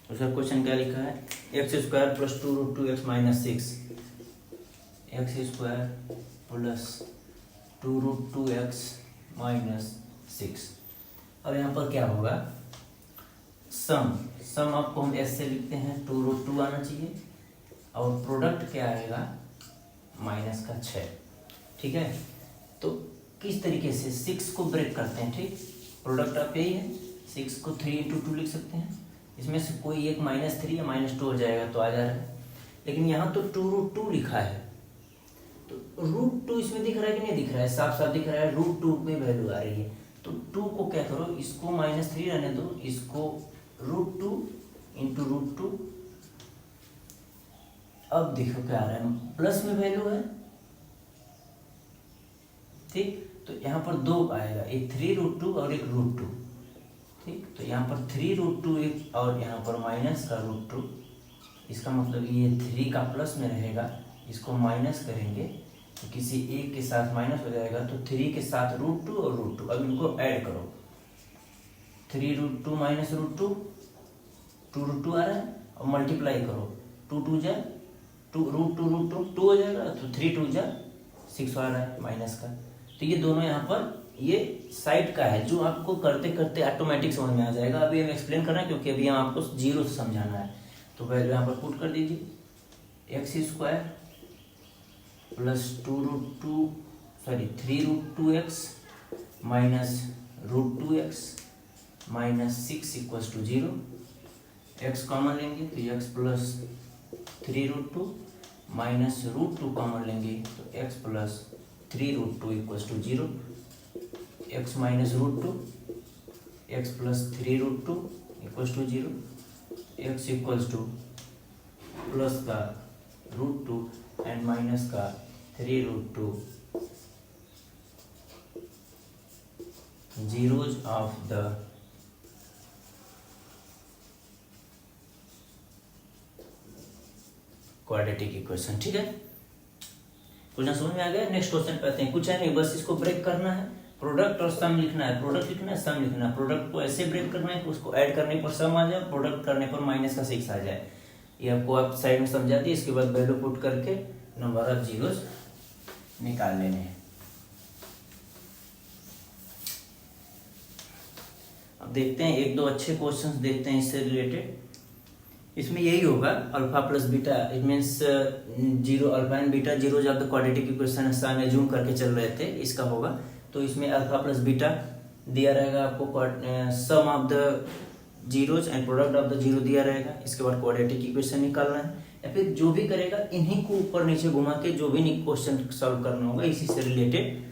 दूसरा क्वेश्चन क्या लिखा है, x² + 2√2x - 6, x² + 2√2x - 6। अब यहाँ पर क्या होगा, सम आपको हम s से लिखते हैं, 2√2 आना चाहिए और प्रोडक्ट क्या आएगा -6, ठीक है। तो किस तरीके से 6 को ब्रेक करते हैं, ठीक, प्रोडक्ट आप यही है, 6 को 3 × 2 लिख सकते हैं, इसमें से कोई एक -3 या -2 हो जाएगा तो आ जा रहा है, लेकिन यहाँ तो 2√2 लिखा है, तो √2 इसमें दिख रहा है कि नहीं दिख रहा है, साफ साफ दिख रहा है, √2 में वैल्यू आ रही है। तो 2 को क्या करो, इसको -3 रहने दो, इसको √2 × √2, अब देखो क्या आ रहा है, प्लस में वैल्यू है, ठीक। तो यहाँ पर 2 आएगा, एक 3√2 और एक √2, ठीक। तो यहाँ पर 3√2 एक और यहाँ पर माइनस का √2, इसका मतलब ये 3 का प्लस में रहेगा, इसको माइनस करेंगे तो किसी एक के साथ माइनस हो जाएगा, तो 3 के साथ √2 और √2, अब इनको ऐड करो, 3√2 - √2, 2√2 आ रहा है, और मल्टीप्लाई करो, 2 2 जा 2, √2 2 हो जाएगा, तो 3 2 जा 6 आ रहा है माइनस का। तो ये दोनों यहाँ पर ये साइड का है, जो आपको करते करते ऑटोमेटिक समझ में आ जाएगा। अभी हम एक्सप्लेन कर रहे हैं क्योंकि अभी हम आपको जीरो से समझाना है। तो वैल्यू यहाँ पर पुट कर दीजिए, x² plus 3√2x minus √2x minus 6 = 0, x common लेंगे तो x प्लस 3√2 माइनस √2 कॉमन लेंगे तो x plus 3√2 = 0, x minus √2, x plus 3√2 = 0, x equals two plus का √2 एंड माइनस का 3√2, zeros of the quadratic equation, ठीक है। क्वेश्चन समझ में आ गया। नेक्स्ट क्वेश्चन पे आते हैं, कुछ है नहीं, बस इसको ब्रेक करना है प्रोडक्ट और सम लिखना है, प्रोडक्ट लिखना है, सम लिखना है। प्रोडक्ट को ऐसे ब्रेक करना है कि उसको ऐड करने पर सम आ जाए, प्रोडक्ट करने पर माइनस का 6 आ जाए। ये आपको आप साइड में समझा दी। इसके बाद वैल्यू पुट करके नंबर ऑफ जीरोस निकाल लेने हैं। अब देखते हैं एक दो अच्छे क्वेश्चंस देखते हैं इससे रिलेटेड। इसमें यही होगा alpha plus beta, it means zero alpha and beta zero जब the quadratic equation sign assume करके चल रहे थे, इसका होगा। तो इसमें अल्फा प्लस बीटा दिया रहेगा आपको, sum of the zeros and product of the zero दिया रहेगा। इसके बाद क्वाड्रेटिक इक्वेशन निकालना है, या फिर जो भी करेगा इन्हीं को ऊपर नीचे घुमा के जो भी क्वेश्चन सॉल्व करना होगा इसी से रिलेटेड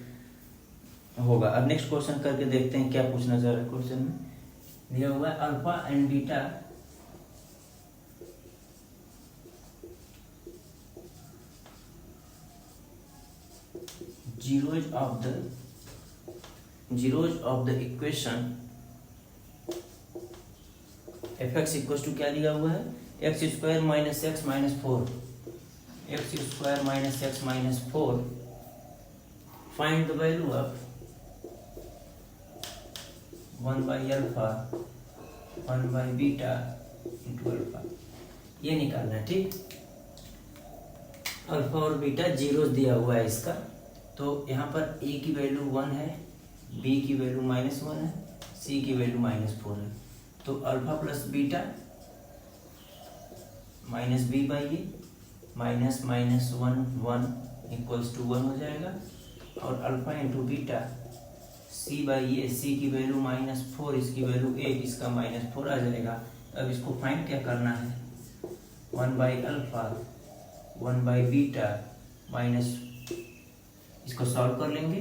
होगा। अब नेक्स्ट क्वेश्चन करके देखते हैं क्या पूछना चाह रहा है क्वेश्चन में। दिया हुआ है alpha and beta zeros of the equation fx equal to क्या दिया हुआ है, x square minus x minus four, x square minus x minus four. Find the value of 1 by alpha 1 by beta into alpha, ये निकालना है। ठीक, alpha और beta zero दिया हुआ है इसका। तो यहाँ पर ए की वैल्यू 1 है, बी की वैल्यू -1 है, सी की वैल्यू -4 है। तो alpha plus beta minus B by A minus minus 1 equals to 1 हो जाएगा। और alpha into beta C by A, C की वैल्यू -4, इसकी वैल्यू 1, इसका -4 आ जाएगा। अब इसको फाइंड क्या करना है, 1 by alpha 1 by beta minus, इसको सॉल्व कर लेंगे।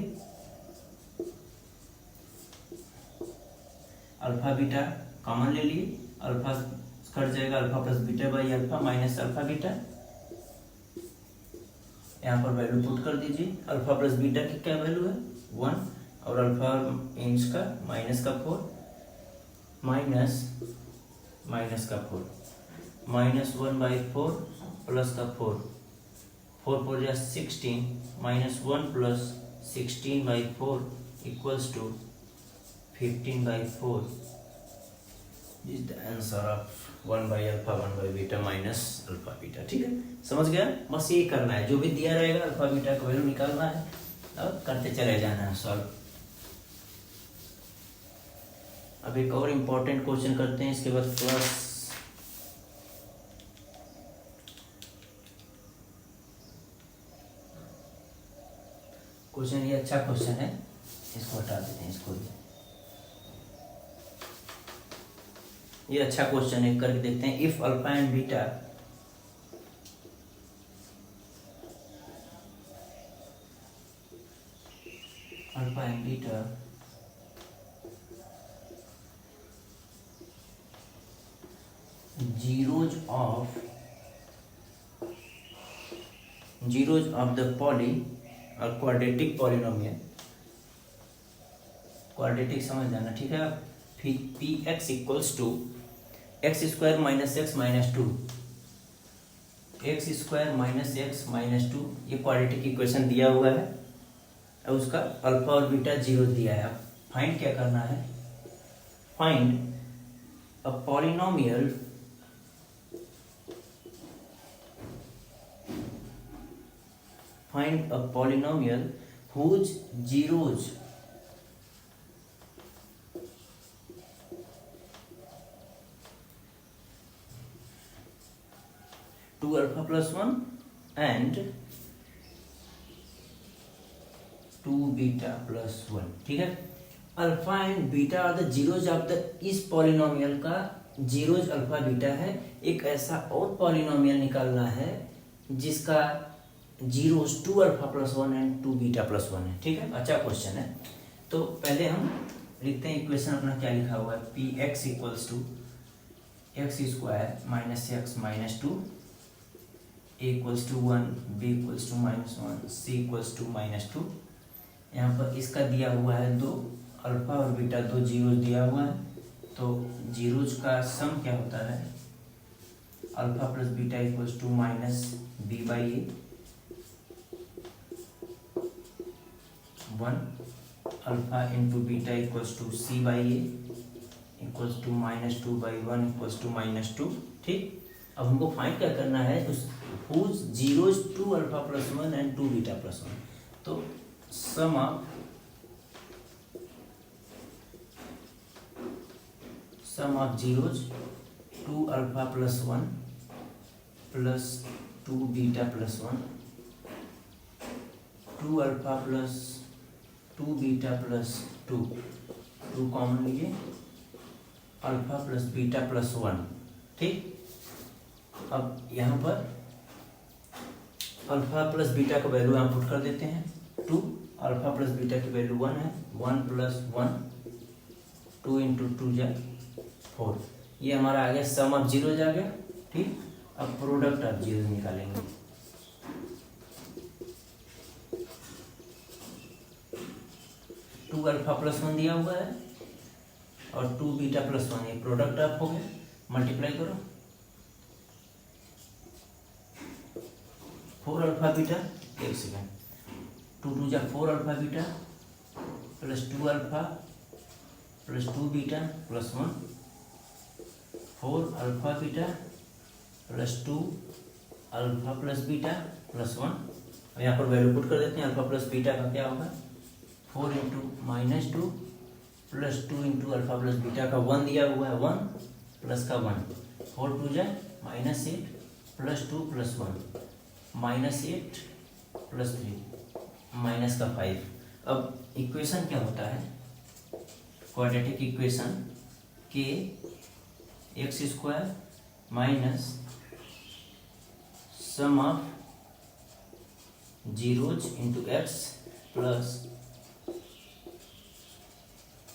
अल्फा बीटा कॉमन ले लिए, अल्फा कट जाएगा, alpha plus beta by alpha minus alpha beta. यहाँ पर वैल्यू पुट कर दीजिए। अल्फा प्लस बीटा की क्या वैल्यू है 1, और अल्फा इंच का माइनस का 4 माइनस माइनस का 4 -1 बाई 4 प्लस का 4 4 4 जा 16 -1 plus 16 by 4 equals to 15 by 4 is the answer of 1 by alpha 1 by beta minus alpha beta. ठीक है, समझ गया? बस यही करना है, जो भी दिया रहेगा अल्फा बीटा का वैल्यू निकालना है और करते चले जाना है सॉल्व। अब एक और इम्पोर्टेंट क्वेश्चन करते हैं, इसके बाद क्लास क्वेश्चन, ये अच्छा क्वेश्चन है, इसको हटा देते हैं, इसको ये अच्छा क्वेश्चन है, करके देखते हैं। If alpha and beta alpha and beta zeros of the poly और क्वाड्रेटिक पॉलिनोमियल, क्वाड्रेटिक समझ जाना, ठीक है। P x equals to x square minus x minus 2, x square minus x minus 2, ये क्वाड्रेटिक इक्वेशन दिया हुआ है। अब उसका अल्फा और बीटा जीरो दिया है। अब फाइंड क्या करना है, find a polynomial find a polynomial whose zeros two alpha plus 1 and 2 beta plus 1। ठीक है, alpha and beta are the zeros of the, इस पॉलिनोमियल का जीरोज अल्फा बीटा है। एक ऐसा और पॉलिनोमियल निकालना है जिसका zeros 2 alpha plus 1 and 2 beta plus 1 है। ठीक है, अच्छा क्वेश्चन है। तो पहले हम लिखते हैं इक्वेशन अपना, क्या लिखा हुआ है, P x equals to x square minus x minus 2, A equals to 1, B equals to -1, C equals to -2। यहाँ पर इसका दिया हुआ है 2 अल्फा और बीटा, 2 जीरोज दिया हुआ है। तो जीरोज का सम क्या होता है, alpha plus beta equals to minus B by A 1, alpha into beta equals to C by A equals to -2/1 equals to -2। ठीक, अब हमको फाइंड क्या करना है, whose zeros 2 alpha plus 1 and 2 beta plus 1। तो sum of zeros 2 alpha plus 1 plus 2 beta plus 1, 2 alpha plus 2 beta plus 2 common लीजिए, alpha plus beta plus 1। ठीक, अब यहाँ पर अल्फा प्लस बीटा का वैल्यू यहाँ पुट कर देते हैं 2, अल्फा प्लस बीटा की वैल्यू 1 है, 1 + 1 2 × 2 = 4। ये हमारा आ गया सम ऑफ जीरोज आ गया। ठीक, अब प्रोडक्ट ऑफ जीरोज निकालेंगे। टू अल्फा प्लस 1 दिया हुआ है और 2 बीटा प्लस 1, ये प्रोडक्ट ऑफ हो गया, मल्टीप्लाई करो 4 अल्फा बीटा, एक second, 2 × 2 = 4 alpha beta plus 2 alpha plus 2 beta plus 1, 4 alpha beta plus 2 alpha plus beta plus 1। अब यहाँ पर वैल्यू पुट कर देते हैं, अल्फा प्लस बीटा का क्या होगा 4 × -2 प्लस 2 × अल्फा प्लस बीटा का 1 दिया हुआ है, 1 प्लस का 1, 4 × 2 = -8 प्लस 2 प्लस 1, -8 प्लस 3 माइनस का 5। अब इक्वेशन क्या होता है, क्वाड्रेटिक इक्वेशन के x² minus sum of zeros into x plus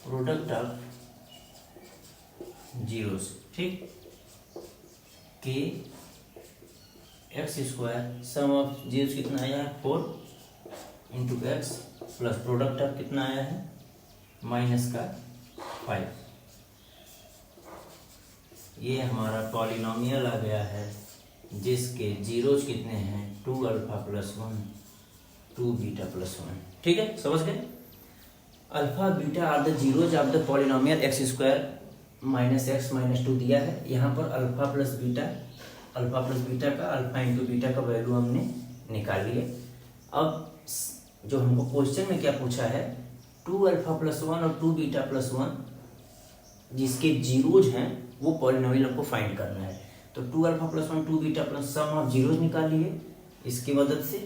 product of zeros. ठीक, के x² सम ऑफ जीरोज कितना आया है 4 into x plus product of कितना आया है माइनस का 5। ये हमारा पॉलिनोमियल आ गया है जिसके जीरोज कितने हैं 2 अल्फा प्लस 1 2 बीटा प्लस 1। ठीक है, समझ गए। Alpha beta are the zeros of the polynomial x² -x -2 दिया है। यहाँ पर अल्फा प्लस बीटा का अल्फा इंटू बीटा का वैल्यू हमने निकाल लिया। अब जो हमको क्वेश्चन में क्या पूछा है 2 अल्फा प्लस 1 और 2 बीटा प्लस 1 जिसके जीरोज हैं वो पॉलिनोमियल हमको फाइंड करना है। तो 2 alpha plus 1 2 beta plus sum of zeros निकाल लिए इसकी मदद से,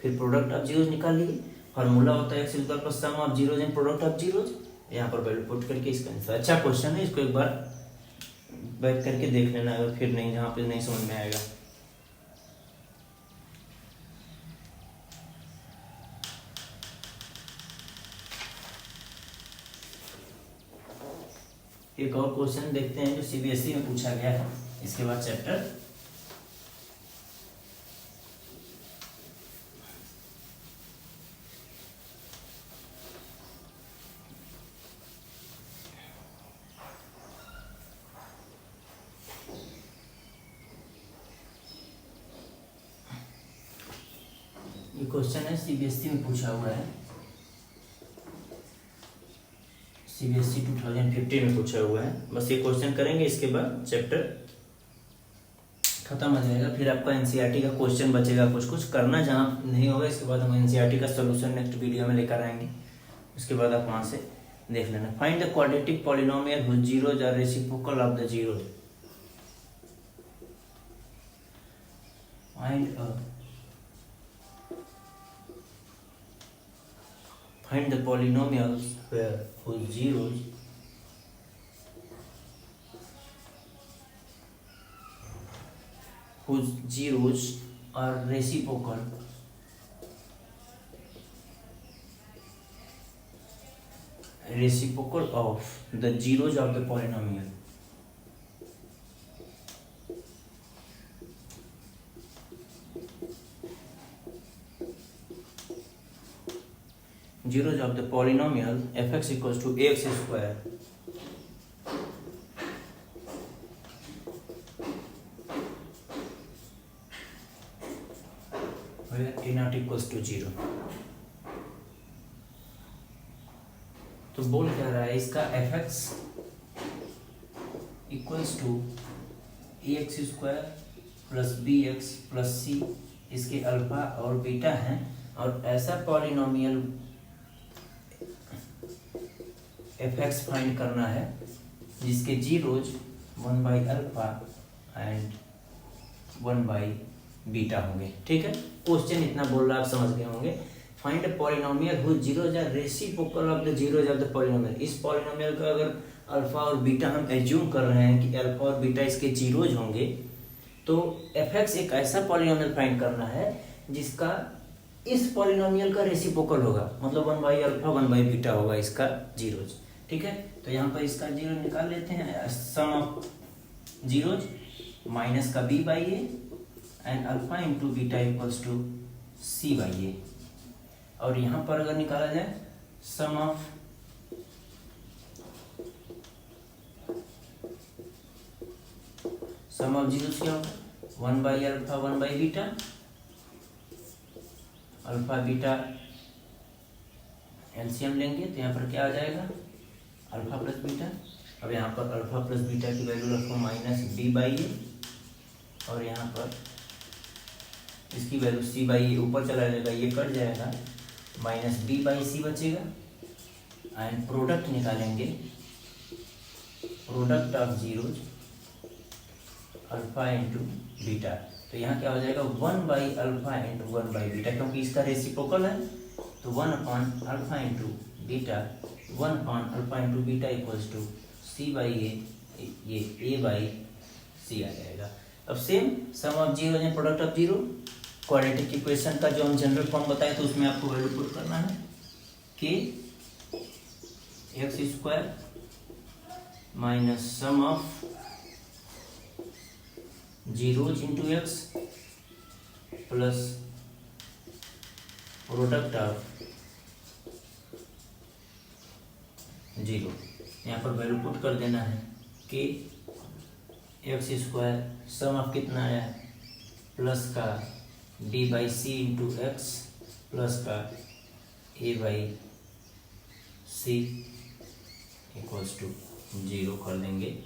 फिर प्रोडक्ट ऑफ जीरोज निकाल लिए। फार्मूला होता है x² plus sum of zeros and product of zeros. यहाँ पर वैल्यू पुट करके इसका आंसर। अच्छा क्वेश्चन है, इसको एक बार बैठ करके देख लेना, अगर फिर नहीं जहाँ पे नहीं समझ में आएगा। एक और क्वेश्चन देखते हैं जो सीबीएसई में पूछा गया है, इसके बाद चैप्टर ये क्वेश्चन है सीबीएसई में पूछा हुआ है, सीबीएसई 2015 में पूछा हुआ है। बस ये क्वेश्चन करेंगे, इसके बाद चैप्टर खत्म हो जाएगा। फिर आपका एनसीईआरटी का क्वेश्चन बचेगा, कुछ करना जहाँ नहीं होगा। इसके बाद हम एनसीईआरटी का सॉल्यूशन नेक्स्ट वीडियो में लेकर आएंगे, उसके बाद आप वहाँ से देख लेना। Find the quadratic polynomial whose zeros are reciprocal of the zeros. Find the polynomials where whose zeros are reciprocal of the zeros of the polynomial. Zeros of the polynomial fx equals to ax square where a not equals to 0. तो बोल क्या रहा है, इसका F X equals to A X square plus B X plus C, इसके alpha और beta हैं, और ऐसा पॉलिनोमियल एफ एक्स फाइंड करना है जिसके जीरोज 1/अल्फा एंड 1/बीटा होंगे। ठीक है, क्वेश्चन इतना बोल रहा है, आप समझ गए होंगे। Find a polynomial whose zeros are reciprocal of the zeros of the polynomial. इस पॉलिनोमियल का अगर अल्फा और बीटा हम एज्यूम कर रहे हैं कि अल्फा और बीटा इसके जीरोज होंगे, तो एफ एक्स एक ऐसा पॉलिनोमियल फाइंड करना है जिसका इस पॉलिनोमियल का रेसिप्रोकल होगा, मतलब 1/अल्फा 1/बीटा होगा इसका जीरोज। ठीक है, तो यहाँ पर इसका जीरो निकाल लेते हैं, सम ऑफ जीरोज माइनस का b by A and alpha into beta equals to c by A. और यहाँ पर अगर निकाला जाए सम ऑफ जीरोज क्या होगा, 1/अल्फा 1/बीटा, अल्फा बीटा एलसीएम लेंगे तो यहाँ पर क्या आ जाएगा, अल्फा प्लस बीटा। अब यहाँ पर अल्फा प्लस बीटा की वैल्यू रखो माइनस b बाई ए, और यहाँ पर इसकी वैल्यू c बाई ए ऊपर चला जाएगा, ये कट जाएगा, माइनस b बाई सी बचेगा। एंड प्रोडक्ट निकालेंगे, product of zeros alpha into beta, तो यहाँ क्या हो जाएगा 1/अल्फा इंटू 1/बीटा, क्योंकि इसका रेसिप्रोकल है, तो 1/अल्फा इंटू बीटा 1/अल्फा into beta equals to c by A, ये a बाई सी आ जाएगा। अब सेम सम ऑफ जीरो है product of zero, quadratic equation का जो हम जनरल फॉर्म बताए तो उसमें आपको वैल्यू पुट करना है k x square minus sum of zeros into x plus product of zero. यहाँ पर वैल्यू पुट कर देना है कि एक्स स्क्वायर सम ऑफ कितना आया है, प्लस का b by C into x plus का a by C equals to zero कर देंगे।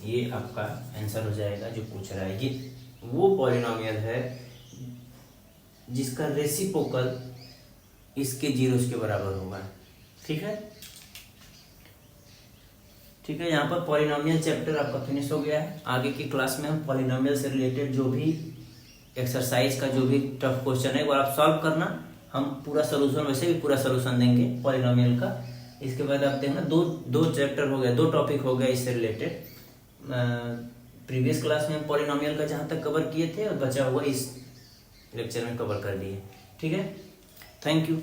ये आपका आंसर हो जाएगा जो पूछ रहा है। ये वो पॉलिनोमियल है जिसका रेसिप्रोकल इसके जीरोस के बराबर होगा। ठीक है, ठीक है, यहाँ पर पॉलिनोमियल चैप्टर आपका फिनिश हो गया है। आगे की क्लास में हम पॉलिनोमियल से रिलेटेड जो भी एक्सरसाइज का जो भी टफ क्वेश्चन है वो आप सॉल्व करना, हम पूरा सोल्यूशन, वैसे भी पूरा सोल्यूशन देंगे पॉलिनोमियल का। इसके बाद आप देखना दो चैप्टर हो गया, 2 टॉपिक हो गया इससे रिलेटेड। प्रीवियस क्लास में पॉलिनोमियल का जहाँ तक कवर किए थे और बचा हुआ इस लेक्चर में कवर कर दिए। ठीक है, थैंक यू।